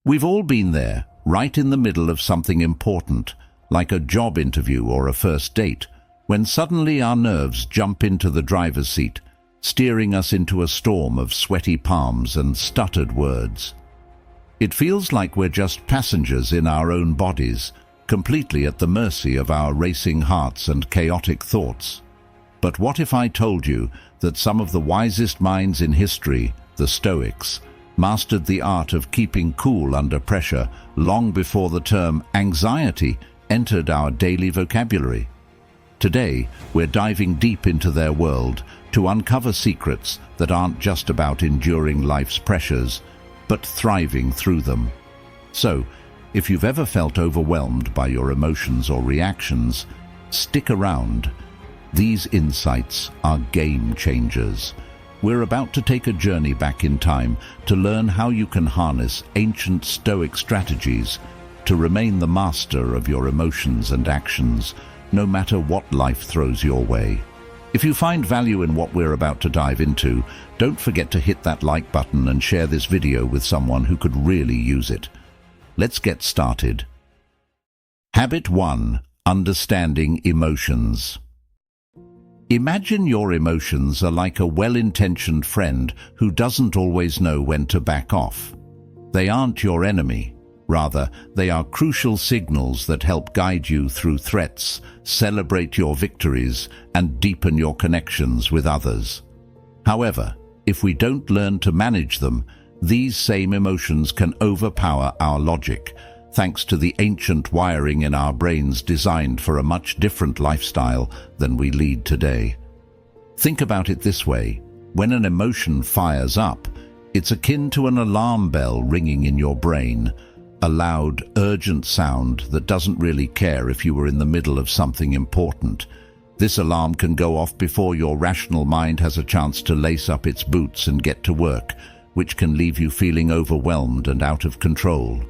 We've all been there, right in the middle of something important, like a job interview or a first date, when suddenly our nerves jump into the driver's seat, steering us into a storm of sweaty palms and stuttered words. It feels like we're just passengers in our own bodies, completely at the mercy of our racing hearts and chaotic thoughts. But what if I told you that some of the wisest minds in history, the Stoics, mastered the art of keeping cool under pressure long before the term anxiety entered our daily vocabulary? Today, we're diving deep into their world to uncover secrets that aren't just about enduring life's pressures, but thriving through them. So, if you've ever felt overwhelmed by your emotions or reactions, stick around. These insights are game changers. We're about to take a journey back in time to learn how you can harness ancient Stoic strategies to remain the master of your emotions and actions, no matter what life throws your way. If you find value in what we're about to dive into, don't forget to hit that like button and share this video with someone who could really use it. Let's get started. Habit 1. Understanding emotions. Imagine your emotions are like a well-intentioned friend who doesn't always know when to back off. They aren't your enemy. Rather, they are crucial signals that help guide you through threats, celebrate your victories, and deepen your connections with others. However, if we don't learn to manage them, these same emotions can overpower our logic, thanks to the ancient wiring in our brains designed for a much different lifestyle than we lead today. Think about it this way: when an emotion fires up, it's akin to an alarm bell ringing in your brain, a loud, urgent sound that doesn't really care if you were in the middle of something important. This alarm can go off before your rational mind has a chance to lace up its boots and get to work, which can leave you feeling overwhelmed and out of control.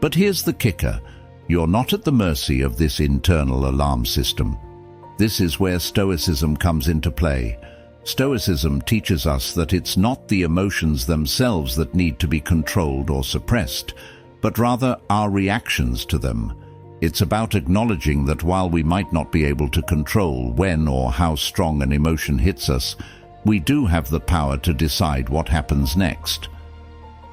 But here's the kicker: you're not at the mercy of this internal alarm system. This is where Stoicism comes into play. Stoicism teaches us that it's not the emotions themselves that need to be controlled or suppressed, but rather our reactions to them. It's about acknowledging that while we might not be able to control when or how strong an emotion hits us, we do have the power to decide what happens next.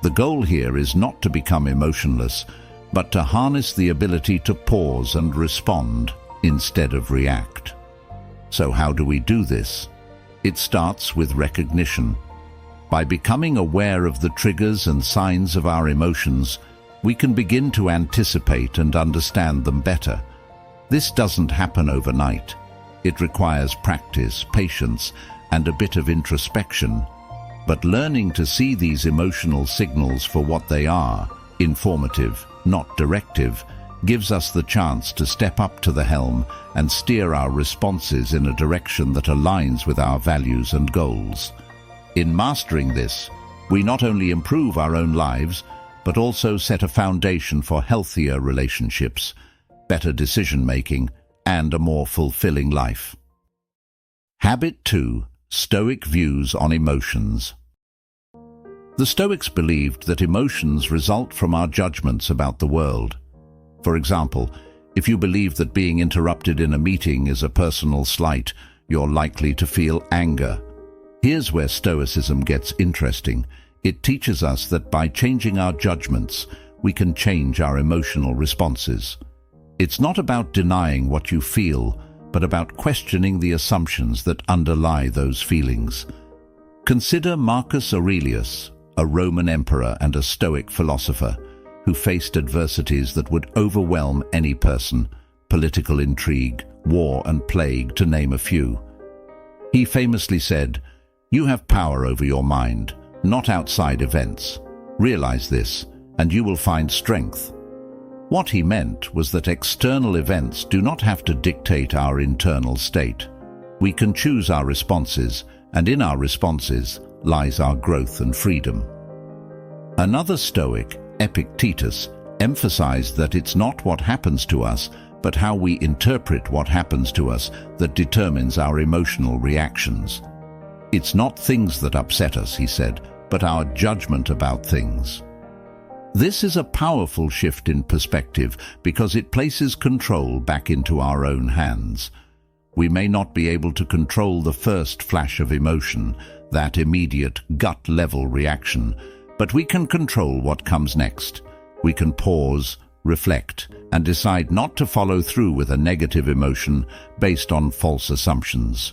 The goal here is not to become emotionless, but to harness the ability to pause and respond instead of react. So how do we do this? It starts with recognition. By becoming aware of the triggers and signs of our emotions, we can begin to anticipate and understand them better. This doesn't happen overnight. It requires practice, patience, and a bit of introspection. But learning to see these emotional signals for what they are, informative, not directive, gives us the chance to step up to the helm and steer our responses in a direction that aligns with our values and goals. In mastering this, we not only improve our own lives, but also set a foundation for healthier relationships, better decision-making, and a more fulfilling life. Habit 2. Stoic views on emotions. The Stoics believed that emotions result from our judgments about the world. For example, if you believe that being interrupted in a meeting is a personal slight, you're likely to feel anger. Here's where Stoicism gets interesting. It teaches us that by changing our judgments, we can change our emotional responses. It's not about denying what you feel, but about questioning the assumptions that underlie those feelings. Consider Marcus Aurelius, a Roman emperor and a Stoic philosopher, who faced adversities that would overwhelm any person: political intrigue, war, and plague, to name a few. He famously said, "You have power over your mind, not outside events. Realize this, and you will find strength." What he meant was that external events do not have to dictate our internal state. We can choose our responses, and in our responses lies our growth and freedom. Another Stoic, Epictetus, emphasized that it's not what happens to us, but how we interpret what happens to us that determines our emotional reactions. It's not things that upset us, he said, but our judgment about things. This is a powerful shift in perspective because it places control back into our own hands. We may not be able to control the first flash of emotion, that immediate gut-level reaction, but we can control what comes next. We can pause, reflect, and decide not to follow through with a negative emotion based on false assumptions.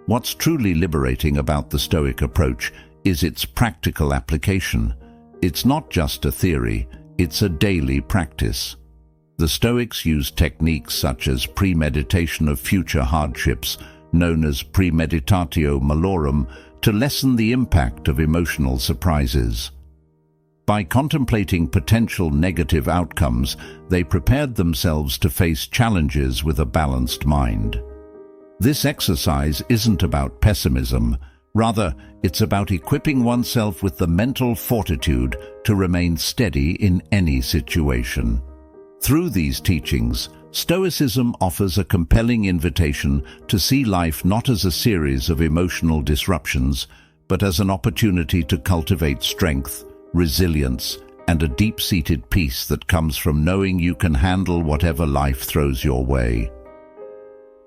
What's truly liberating about the Stoic approach is its practical application. It's not just a theory, it's a daily practice. The Stoics use techniques such as premeditation of future hardships, known as premeditatio malorum, to lessen the impact of emotional surprises. By contemplating potential negative outcomes, they prepared themselves to face challenges with a balanced mind. This exercise isn't about pessimism. Rather, it's about equipping oneself with the mental fortitude to remain steady in any situation. Through these teachings, Stoicism offers a compelling invitation to see life not as a series of emotional disruptions, but as an opportunity to cultivate strength, resilience, and a deep-seated peace that comes from knowing you can handle whatever life throws your way.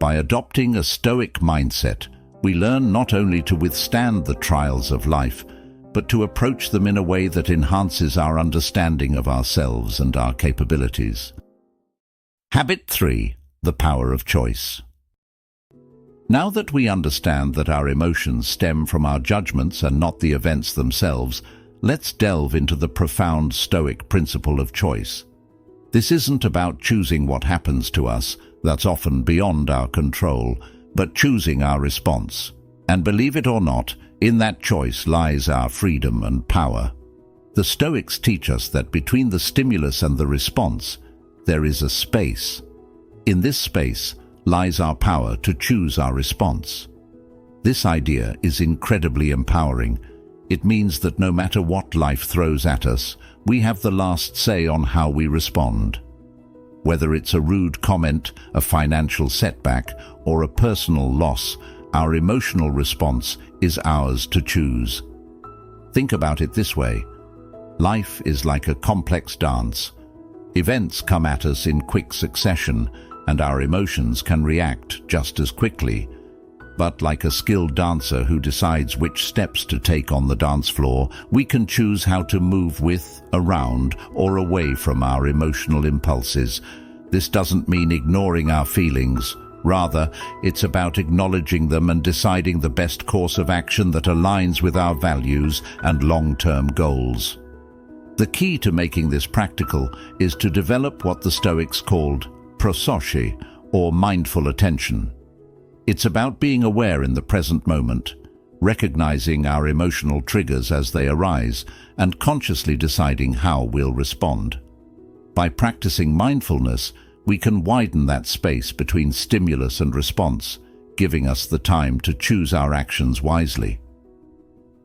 By adopting a Stoic mindset, we learn not only to withstand the trials of life, but to approach them in a way that enhances our understanding of ourselves and our capabilities. Habit 3. The power of choice. Now that we understand that our emotions stem from our judgments and not the events themselves, let's delve into the profound Stoic principle of choice. This isn't about choosing what happens to us, that's often beyond our control, but choosing our response. And believe it or not, in that choice lies our freedom and power. The Stoics teach us that between the stimulus and the response, there is a space. In this space lies our power to choose our response. This idea is incredibly empowering. It means that no matter what life throws at us, we have the last say on how we respond. Whether it's a rude comment, a financial setback, or a personal loss, our emotional response is ours to choose. Think about it this way. Life is like a complex dance. Events come at us in quick succession, and our emotions can react just as quickly. But like a skilled dancer who decides which steps to take on the dance floor, we can choose how to move with, around, or away from our emotional impulses. This doesn't mean ignoring our feelings. Rather, it's about acknowledging them and deciding the best course of action that aligns with our values and long-term goals. The key to making this practical is to develop what the Stoics called prosoche, or mindful attention. It's about being aware in the present moment, recognizing our emotional triggers as they arise, and consciously deciding how we'll respond. By practicing mindfulness, we can widen that space between stimulus and response, giving us the time to choose our actions wisely.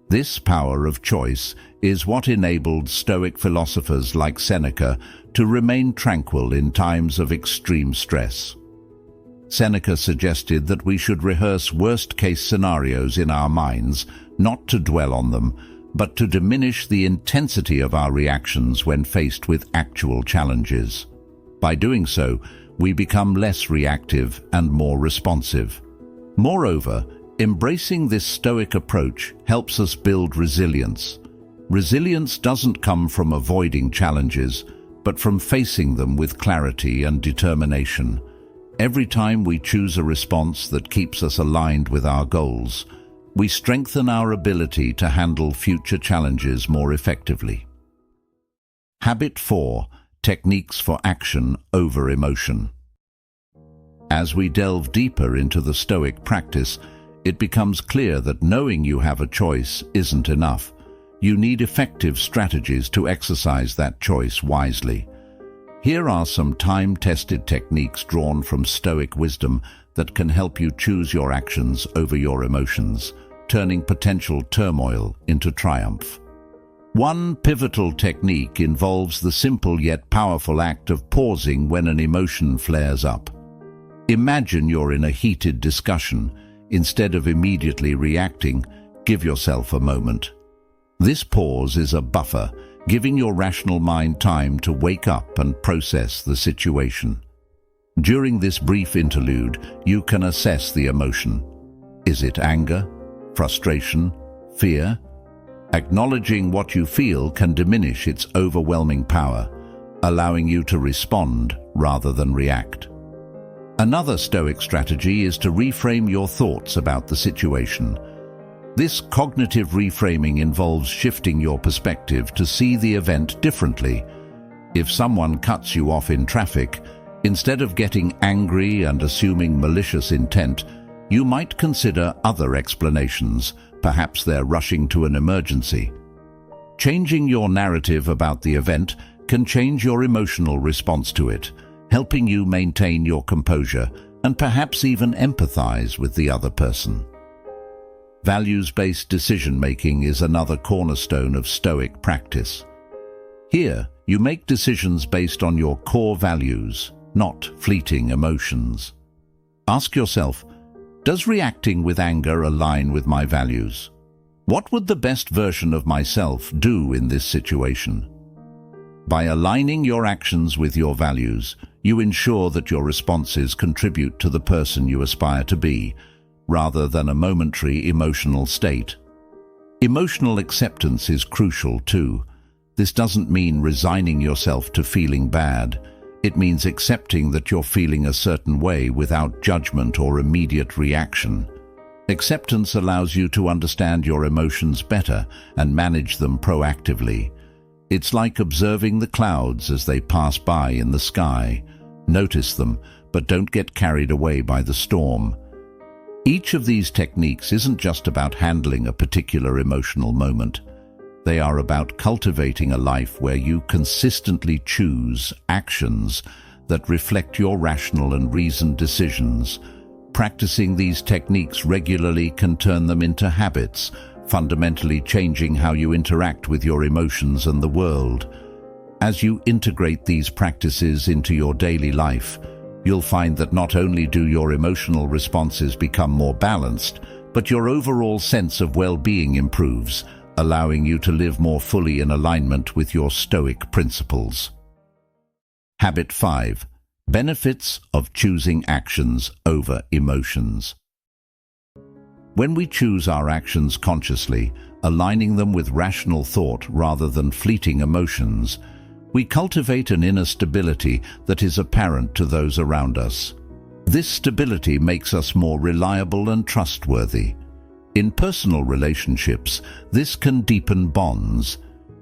This power of choice is what enabled Stoic philosophers like Seneca to remain tranquil in times of extreme stress. Seneca suggested that we should rehearse worst-case scenarios in our minds, not to dwell on them, but to diminish the intensity of our reactions when faced with actual challenges. By doing so, we become less reactive and more responsive. Moreover, embracing this Stoic approach helps us build resilience. Resilience doesn't come from avoiding challenges, but from facing them with clarity and determination. Every time we choose a response that keeps us aligned with our goals, we strengthen our ability to handle future challenges more effectively. Habit 4. Techniques for action over emotion. As we delve deeper into the Stoic practice, it becomes clear that knowing you have a choice isn't enough. You need effective strategies to exercise that choice wisely. Here are some time-tested techniques drawn from Stoic wisdom that can help you choose your actions over your emotions, turning potential turmoil into triumph. One pivotal technique involves the simple yet powerful act of pausing when an emotion flares up. Imagine you're in a heated discussion. Instead of immediately reacting, give yourself a moment. This pause is a buffer. giving your rational mind time to wake up and process the situation. During this brief interlude, you can assess the emotion. Is it anger, frustration, fear? Acknowledging what you feel can diminish its overwhelming power, allowing you to respond rather than react. Another Stoic strategy is to reframe your thoughts about the situation. This cognitive reframing involves shifting your perspective to see the event differently. If someone cuts you off in traffic, instead of getting angry and assuming malicious intent, you might consider other explanations. Perhaps they're rushing to an emergency. Changing your narrative about the event can change your emotional response to it, helping you maintain your composure and perhaps even empathize with the other person. Values-based decision-making is another cornerstone of Stoic practice. Here, you make decisions based on your core values, not fleeting emotions. Ask yourself, does reacting with anger align with my values? What would the best version of myself do in this situation? By aligning your actions with your values, you ensure that your responses contribute to the person you aspire to be, rather than a momentary emotional state. Emotional acceptance is crucial too. This doesn't mean resigning yourself to feeling bad. It means accepting that you're feeling a certain way without judgment or immediate reaction. Acceptance allows you to understand your emotions better and manage them proactively. It's like observing the clouds as they pass by in the sky. Notice them, but don't get carried away by the storm. Each of these techniques isn't just about handling a particular emotional moment. They are about cultivating a life where you consistently choose actions that reflect your rational and reasoned decisions. Practicing these techniques regularly can turn them into habits, fundamentally changing how you interact with your emotions and the world. As you integrate these practices into your daily life, you'll find that not only do your emotional responses become more balanced, but your overall sense of well-being improves, allowing you to live more fully in alignment with your Stoic principles. Habit 5. Benefits of choosing actions over emotions. When we choose our actions consciously, aligning them with rational thought rather than fleeting emotions, we cultivate an inner stability that is apparent to those around us. This stability makes us more reliable and trustworthy. In personal relationships, this can deepen bonds,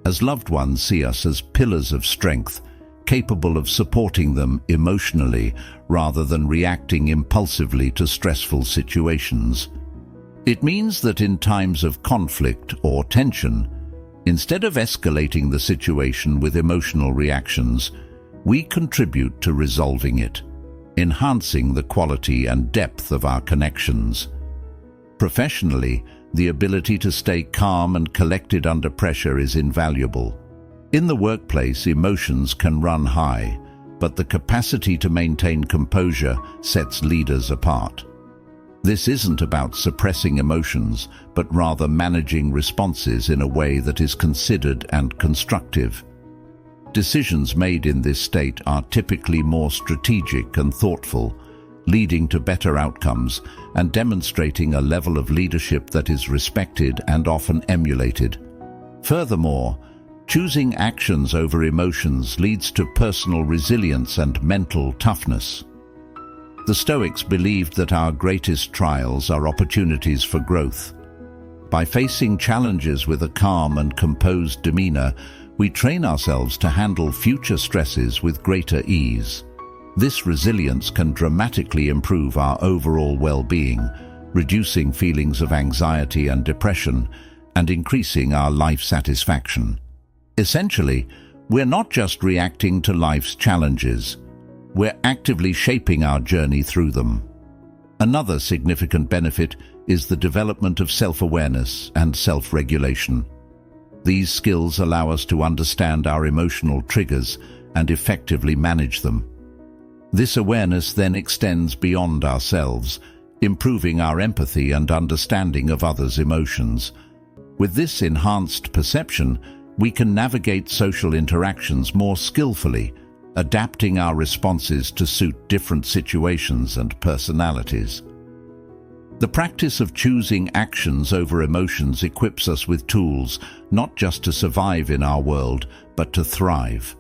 as loved ones see us as pillars of strength, capable of supporting them emotionally rather than reacting impulsively to stressful situations. It means that in times of conflict or tension, instead of escalating the situation with emotional reactions, we contribute to resolving it, enhancing the quality and depth of our connections. Professionally, the ability to stay calm and collected under pressure is invaluable. In the workplace, emotions can run high, but the capacity to maintain composure sets leaders apart. This isn't about suppressing emotions, but rather managing responses in a way that is considered and constructive. Decisions made in this state are typically more strategic and thoughtful, leading to better outcomes and demonstrating a level of leadership that is respected and often emulated. Furthermore, choosing actions over emotions leads to personal resilience and mental toughness. The Stoics believed that our greatest trials are opportunities for growth. By facing challenges with a calm and composed demeanor, we train ourselves to handle future stresses with greater ease. This resilience can dramatically improve our overall well-being, reducing feelings of anxiety and depression, and increasing our life satisfaction. Essentially, we're not just reacting to life's challenges, we're actively shaping our journey through them. Another significant benefit is the development of self-awareness and self-regulation. These skills allow us to understand our emotional triggers and effectively manage them. This awareness then extends beyond ourselves, improving our empathy and understanding of others' emotions. With this enhanced perception, we can navigate social interactions more skillfully, adapting our responses to suit different situations and personalities. The practice of choosing actions over emotions equips us with tools not just to survive in our world, but to thrive.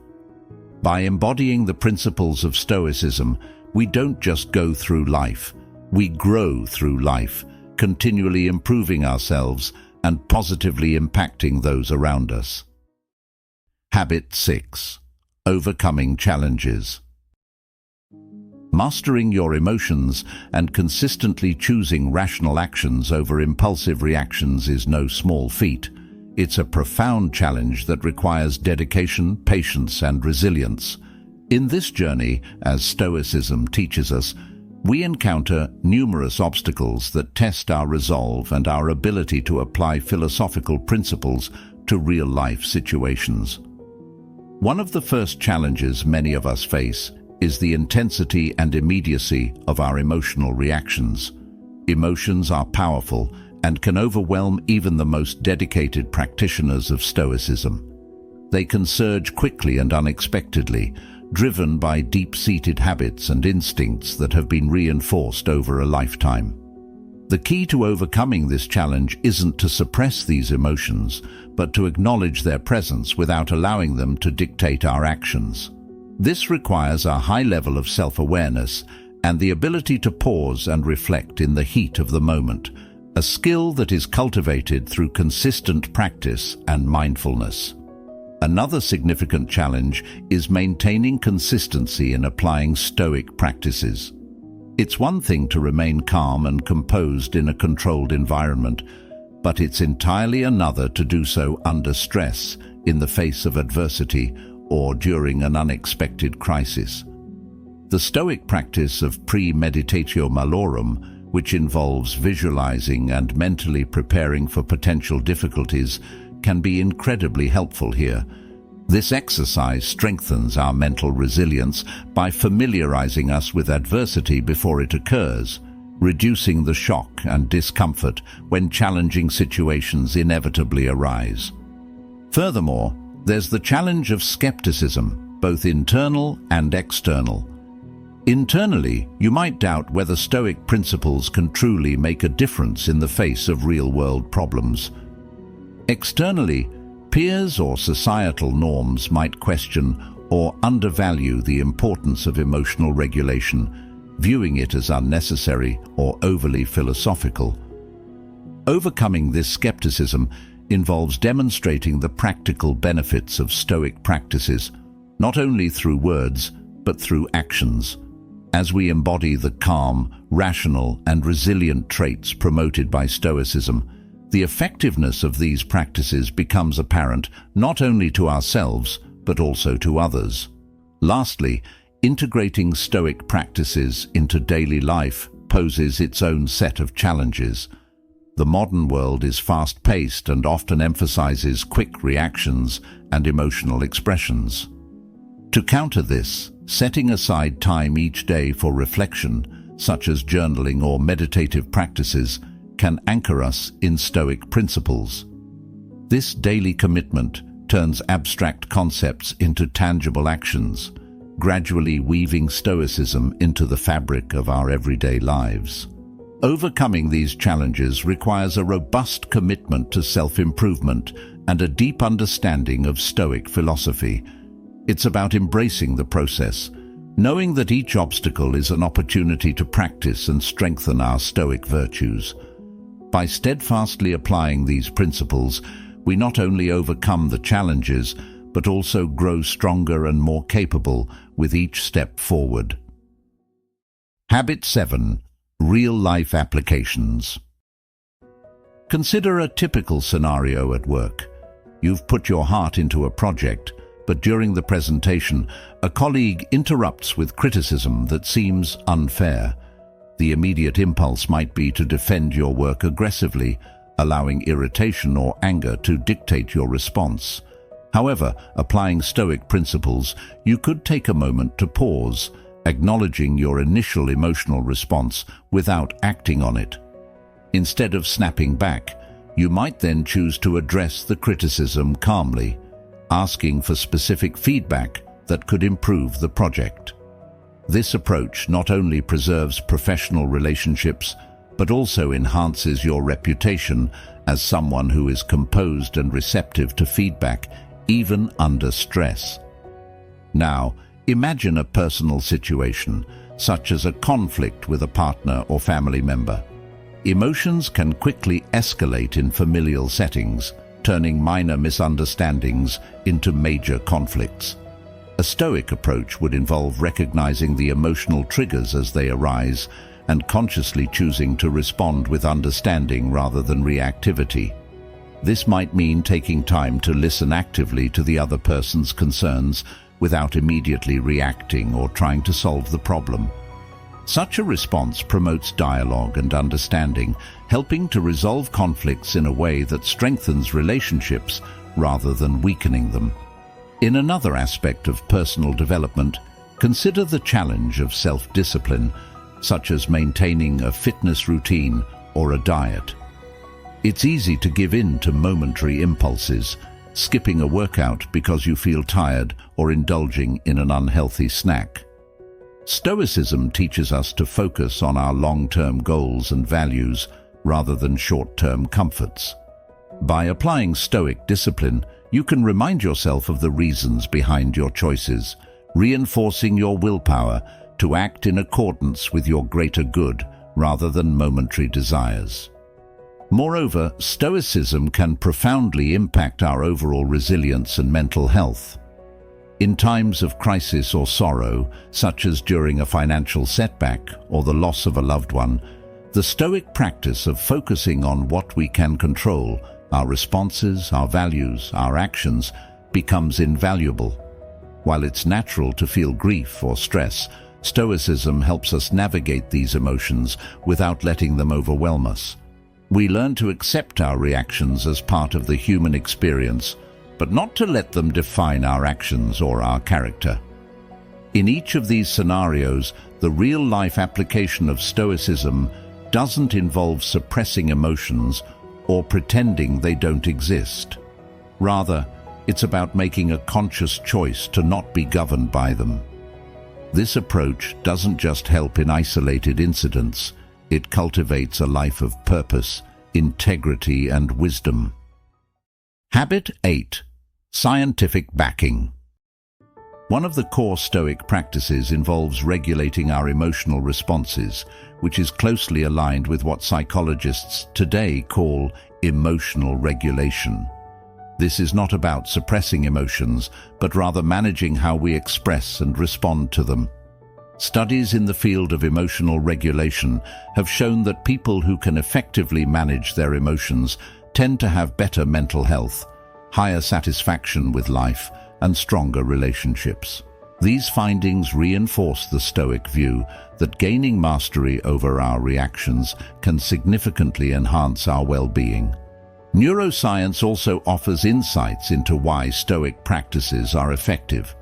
By embodying the principles of Stoicism, we don't just go through life, we grow through life, continually improving ourselves and positively impacting those around us. Habit 6. Overcoming challenges. Mastering your emotions and consistently choosing rational actions over impulsive reactions is no small feat. It's a profound challenge that requires dedication, patience, and resilience. In this journey, as Stoicism teaches us, we encounter numerous obstacles that test our resolve and our ability to apply philosophical principles to real-life situations. One of the first challenges many of us face is the intensity and immediacy of our emotional reactions. Emotions are powerful and can overwhelm even the most dedicated practitioners of Stoicism. They can surge quickly and unexpectedly, driven by deep-seated habits and instincts that have been reinforced over a lifetime. The key to overcoming this challenge isn't to suppress these emotions, but to acknowledge their presence without allowing them to dictate our actions. This requires a high level of self-awareness and the ability to pause and reflect in the heat of the moment, a skill that is cultivated through consistent practice and mindfulness. Another significant challenge is maintaining consistency in applying Stoic practices. It's one thing to remain calm and composed in a controlled environment, but it's entirely another to do so under stress, in the face of adversity, or during an unexpected crisis. The Stoic practice of premeditatio malorum, which involves visualizing and mentally preparing for potential difficulties, can be incredibly helpful here. This exercise strengthens our mental resilience by familiarizing us with adversity before it occurs, reducing the shock and discomfort when challenging situations inevitably arise. Furthermore, there's the challenge of skepticism, both internal and external. Internally, you might doubt whether Stoic principles can truly make a difference in the face of real-world problems. Externally, peers or societal norms might question or undervalue the importance of emotional regulation, viewing it as unnecessary or overly philosophical. Overcoming this skepticism involves demonstrating the practical benefits of Stoic practices, not only through words, but through actions. As we embody the calm, rational, and resilient traits promoted by Stoicism, the effectiveness of these practices becomes apparent not only to ourselves, but also to others. Lastly, integrating Stoic practices into daily life poses its own set of challenges. The modern world is fast-paced and often emphasizes quick reactions and emotional expressions. To counter this, setting aside time each day for reflection, such as journaling or meditative practices, can anchor us in Stoic principles. This daily commitment turns abstract concepts into tangible actions, gradually weaving Stoicism into the fabric of our everyday lives. Overcoming these challenges requires a robust commitment to self-improvement and a deep understanding of Stoic philosophy. It's about embracing the process, knowing that each obstacle is an opportunity to practice and strengthen our Stoic virtues. By steadfastly applying these principles, we not only overcome the challenges, but also grow stronger and more capable with each step forward. Habit 7. Real-life applications. Consider a typical scenario at work. You've put your heart into a project, but during the presentation, a colleague interrupts with criticism that seems unfair. The immediate impulse might be to defend your work aggressively, allowing irritation or anger to dictate your response. However, applying Stoic principles, you could take a moment to pause, acknowledging your initial emotional response without acting on it. Instead of snapping back, you might then choose to address the criticism calmly, asking for specific feedback that could improve the project. This approach not only preserves professional relationships, but also enhances your reputation as someone who is composed and receptive to feedback, even under stress. Now, imagine a personal situation, such as a conflict with a partner or family member. Emotions can quickly escalate in familial settings, turning minor misunderstandings into major conflicts. A Stoic approach would involve recognizing the emotional triggers as they arise and consciously choosing to respond with understanding rather than reactivity. This might mean taking time to listen actively to the other person's concerns without immediately reacting or trying to solve the problem. Such a response promotes dialogue and understanding, helping to resolve conflicts in a way that strengthens relationships rather than weakening them. In another aspect of personal development, consider the challenge of self-discipline, such as maintaining a fitness routine or a diet. It's easy to give in to momentary impulses, skipping a workout because you feel tired or indulging in an unhealthy snack. Stoicism teaches us to focus on our long-term goals and values rather than short-term comforts. By applying Stoic discipline, you can remind yourself of the reasons behind your choices, reinforcing your willpower to act in accordance with your greater good rather than momentary desires. Moreover, Stoicism can profoundly impact our overall resilience and mental health. In times of crisis or sorrow, such as during a financial setback or the loss of a loved one, the Stoic practice of focusing on what we can control, our responses, our values, our actions, becomes invaluable. While it's natural to feel grief or stress, Stoicism helps us navigate these emotions without letting them overwhelm us. We learn to accept our reactions as part of the human experience, but not to let them define our actions or our character. In each of these scenarios, the real-life application of Stoicism doesn't involve suppressing emotions or pretending they don't exist. Rather, it's about making a conscious choice to not be governed by them. This approach doesn't just help in isolated incidents, it cultivates a life of purpose, integrity, and wisdom. Habit 8. Scientific backing. One of the core Stoic practices involves regulating our emotional responses, which is closely aligned with what psychologists today call emotional regulation. This is not about suppressing emotions, but rather managing how we express and respond to them. Studies in the field of emotional regulation have shown that people who can effectively manage their emotions tend to have better mental health, higher satisfaction with life, and stronger relationships. These findings reinforce the Stoic view that gaining mastery over our reactions can significantly enhance our well-being. Neuroscience also offers insights into why Stoic practices are effective.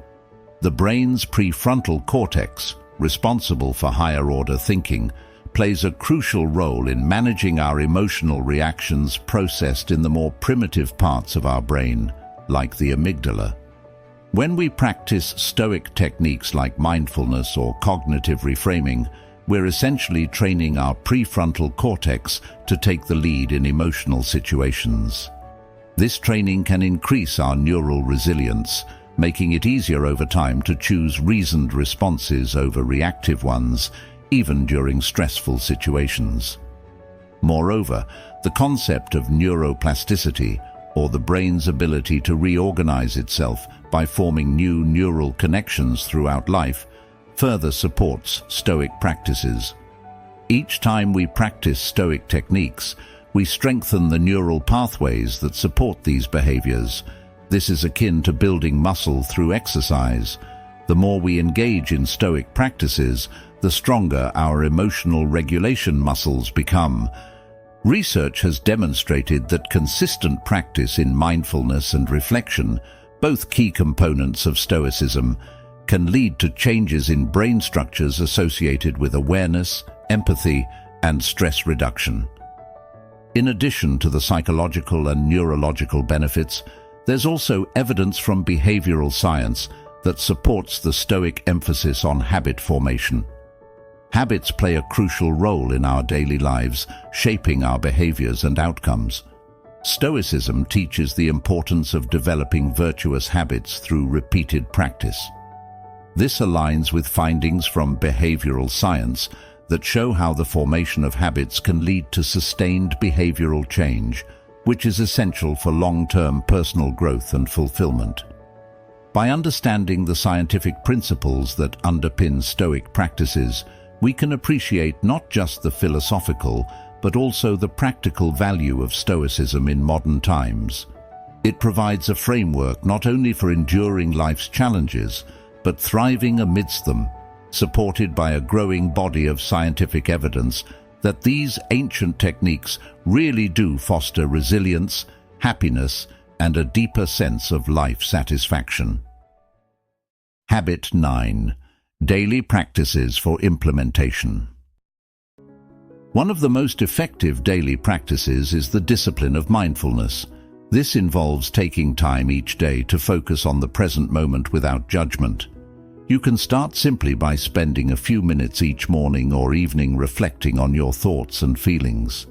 The brain's prefrontal cortex, responsible for higher-order thinking, plays a crucial role in managing our emotional reactions processed in the more primitive parts of our brain, like the amygdala. When we practice Stoic techniques like mindfulness or cognitive reframing, we're essentially training our prefrontal cortex to take the lead in emotional situations. This training can increase our neural resilience, making it easier over time to choose reasoned responses over reactive ones, even during stressful situations. Moreover, the concept of neuroplasticity, or the brain's ability to reorganize itself by forming new neural connections throughout life, further supports Stoic practices. Each time we practice Stoic techniques, we strengthen the neural pathways that support these behaviors. This is akin to building muscle through exercise. The more we engage in Stoic practices, the stronger our emotional regulation muscles become. Research has demonstrated that consistent practice in mindfulness and reflection, both key components of Stoicism, can lead to changes in brain structures associated with awareness, empathy, and stress reduction. In addition to the psychological and neurological benefits, There's also evidence from behavioral science that supports the Stoic emphasis on habit formation. Habits play a crucial role in our daily lives, shaping our behaviors and outcomes. Stoicism teaches the importance of developing virtuous habits through repeated practice. This aligns with findings from behavioral science that show how the formation of habits can lead to sustained behavioral change, which is essential for long-term personal growth and fulfillment. By understanding the scientific principles that underpin Stoic practices, we can appreciate not just the philosophical, but also the practical value of Stoicism in modern times. It provides a framework not only for enduring life's challenges, but thriving amidst them, supported by a growing body of scientific evidence that these ancient techniques really do foster resilience, happiness, and a deeper sense of life satisfaction. Habit 9. Daily practices for implementation. One of the most effective daily practices is the discipline of mindfulness. This involves taking time each day to focus on the present moment without judgment. You can start simply by spending a few minutes each morning or evening reflecting on your thoughts and feelings.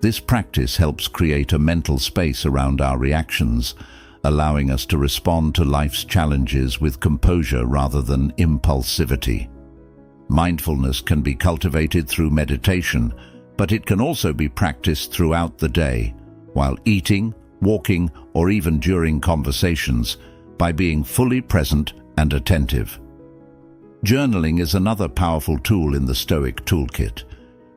This practice helps create a mental space around our reactions, allowing us to respond to life's challenges with composure rather than impulsivity. Mindfulness can be cultivated through meditation, but it can also be practiced throughout the day, while eating, walking, or even during conversations, by being fully present and attentive. Journaling is another powerful tool in the Stoic toolkit.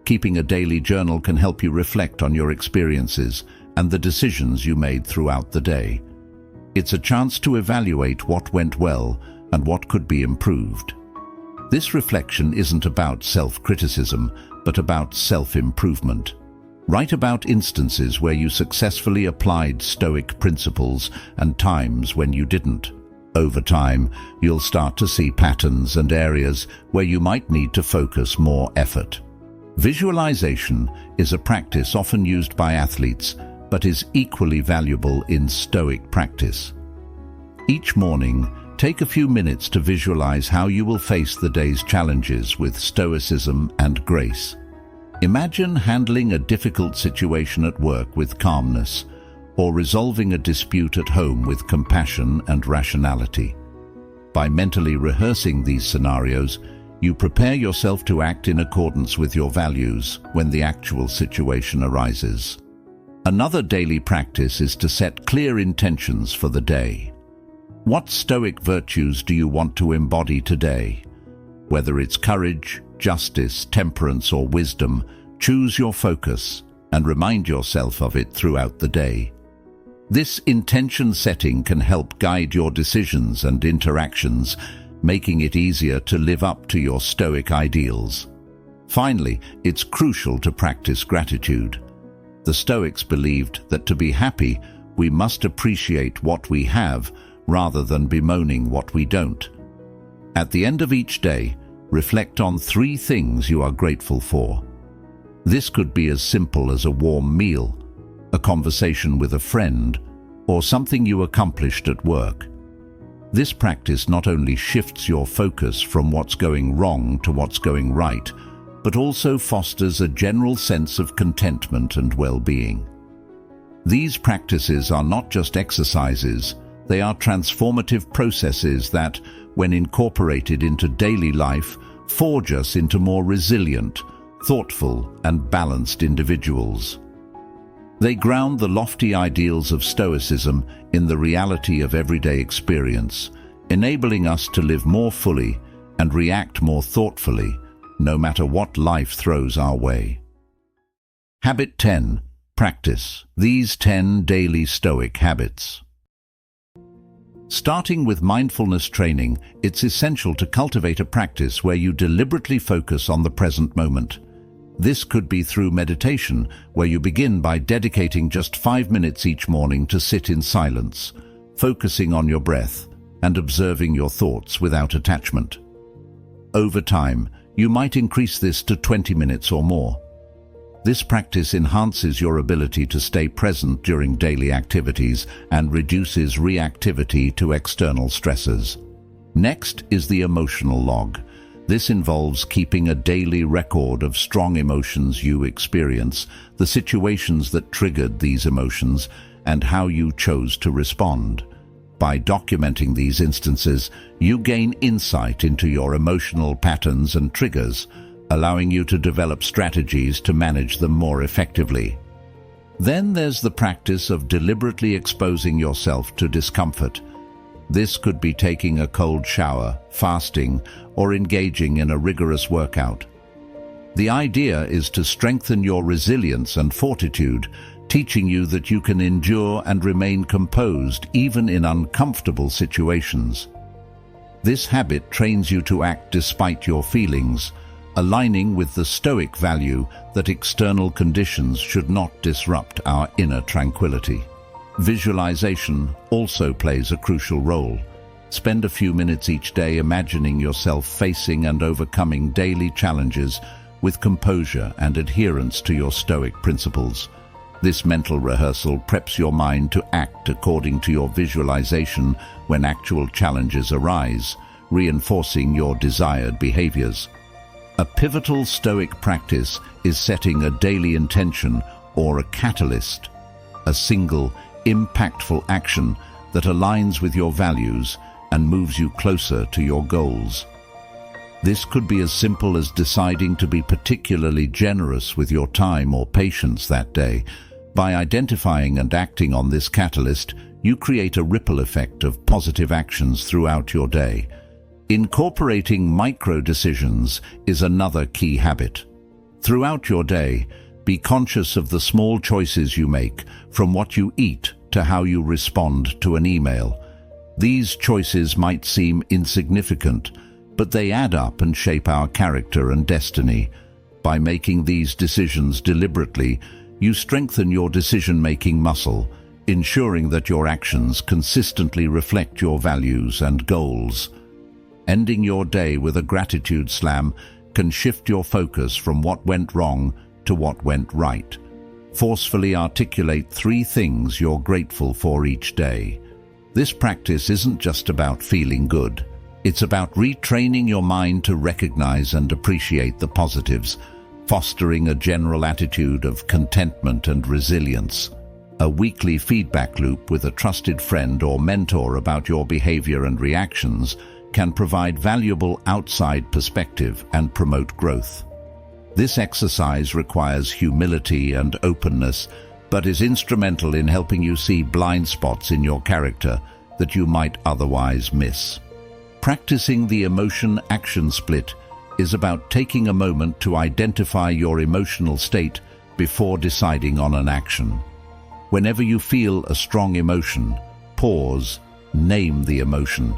Keeping a daily journal can help you reflect on your experiences and the decisions you made throughout the day. It's a chance to evaluate what went well and what could be improved. This reflection isn't about self-criticism, but about self-improvement. Write about instances where you successfully applied Stoic principles and times when you didn't. Over time, you'll start to see patterns and areas where you might need to focus more effort. Visualization is a practice often used by athletes, but is equally valuable in Stoic practice. Each morning, take a few minutes to visualize how you will face the day's challenges with stoicism and grace. Imagine handling a difficult situation at work with calmness, or resolving a dispute at home with compassion and rationality. By mentally rehearsing these scenarios, you prepare yourself to act in accordance with your values when the actual situation arises. Another daily practice is to set clear intentions for the day. What Stoic virtues do you want to embody today? Whether it's courage, justice, temperance, or wisdom, choose your focus and remind yourself of it throughout the day. This intention setting can help guide your decisions and interactions, making it easier to live up to your Stoic ideals. Finally, it's crucial to practice gratitude. The Stoics believed that to be happy, we must appreciate what we have rather than bemoaning what we don't. At the end of each day, reflect on 3 things you are grateful for. This could be as simple as a warm meal, a conversation with a friend, or something you accomplished at work. This practice not only shifts your focus from what's going wrong to what's going right, but also fosters a general sense of contentment and well-being. These practices are not just exercises, they are transformative processes that, when incorporated into daily life, forge us into more resilient, thoughtful, and balanced individuals. They ground the lofty ideals of Stoicism in the reality of everyday experience, enabling us to live more fully and react more thoughtfully, no matter what life throws our way. Habit 10. Practice these 10 daily Stoic habits. Starting with mindfulness training, it's essential to cultivate a practice where you deliberately focus on the present moment. This could be through meditation, where you begin by dedicating just 5 minutes each morning to sit in silence, focusing on your breath and observing your thoughts without attachment. Over time, you might increase this to 20 minutes or more. This practice enhances your ability to stay present during daily activities and reduces reactivity to external stressors. Next is the emotional log. This involves keeping a daily record of strong emotions you experience, the situations that triggered these emotions, and how you chose to respond. By documenting these instances, you gain insight into your emotional patterns and triggers, allowing you to develop strategies to manage them more effectively. Then there's the practice of deliberately exposing yourself to discomfort. This could be taking a cold shower, fasting, or engaging in a rigorous workout. The idea is to strengthen your resilience and fortitude, teaching you that you can endure and remain composed even in uncomfortable situations. This habit trains you to act despite your feelings, aligning with the Stoic value that external conditions should not disrupt our inner tranquility. Visualization also plays a crucial role. Spend a few minutes each day imagining yourself facing and overcoming daily challenges with composure and adherence to your Stoic principles. This mental rehearsal preps your mind to act according to your visualization when actual challenges arise, reinforcing your desired behaviors. A pivotal Stoic practice is setting a daily intention or a catalyst, a single, impactful action that aligns with your values and moves you closer to your goals. This could be as simple as deciding to be particularly generous with your time or patience that day. By identifying and acting on this catalyst, you create a ripple effect of positive actions throughout your day. Incorporating micro-decisions is another key habit. Throughout your day, be conscious of the small choices you make, from what you eat to how you respond to an email. These choices might seem insignificant, but they add up and shape our character and destiny. By making these decisions deliberately, you strengthen your decision-making muscle, ensuring that your actions consistently reflect your values and goals. Ending your day with a gratitude slam can shift your focus from what went wrong to what went right. Forcefully articulate 3 things you're grateful for each day. This practice isn't just about feeling good. It's about retraining your mind to recognize and appreciate the positives, fostering a general attitude of contentment and resilience. A weekly feedback loop with a trusted friend or mentor about your behavior and reactions can provide valuable outside perspective and promote growth. This exercise requires humility and openness, but is instrumental in helping you see blind spots in your character that you might otherwise miss. Practicing the emotion-action split is about taking a moment to identify your emotional state before deciding on an action. Whenever you feel a strong emotion, pause, name the emotion,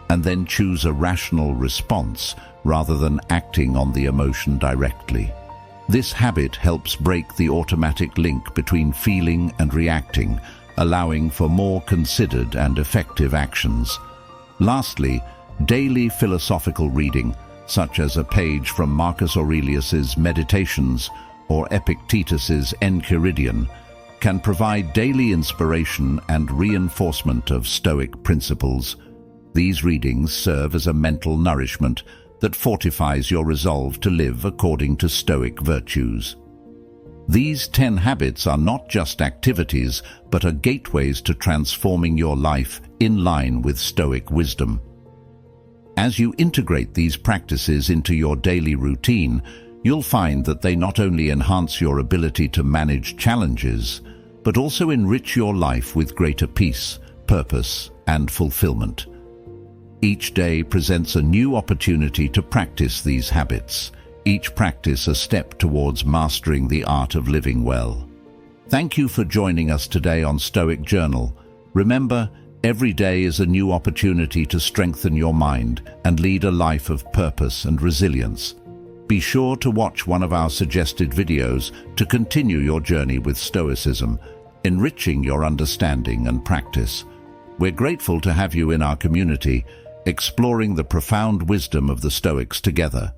and then choose a rational response rather than acting on the emotion directly. This habit helps break the automatic link between feeling and reacting, allowing for more considered and effective actions. Lastly, daily philosophical reading, such as a page from Marcus Aurelius's Meditations or Epictetus's Enchiridion, can provide daily inspiration and reinforcement of Stoic principles. These readings serve as a mental nourishment that fortifies your resolve to live according to Stoic virtues. These 10 habits are not just activities, but are gateways to transforming your life in line with Stoic wisdom. As you integrate these practices into your daily routine, you'll find that they not only enhance your ability to manage challenges, but also enrich your life with greater peace, purpose, and fulfillment. Each day presents a new opportunity to practice these habits, each practice a step towards mastering the art of living well. Thank you for joining us today on Stoic Journal. Remember, every day is a new opportunity to strengthen your mind and lead a life of purpose and resilience. Be sure to watch one of our suggested videos to continue your journey with Stoicism, enriching your understanding and practice. We're grateful to have you in our community, exploring the profound wisdom of the Stoics together.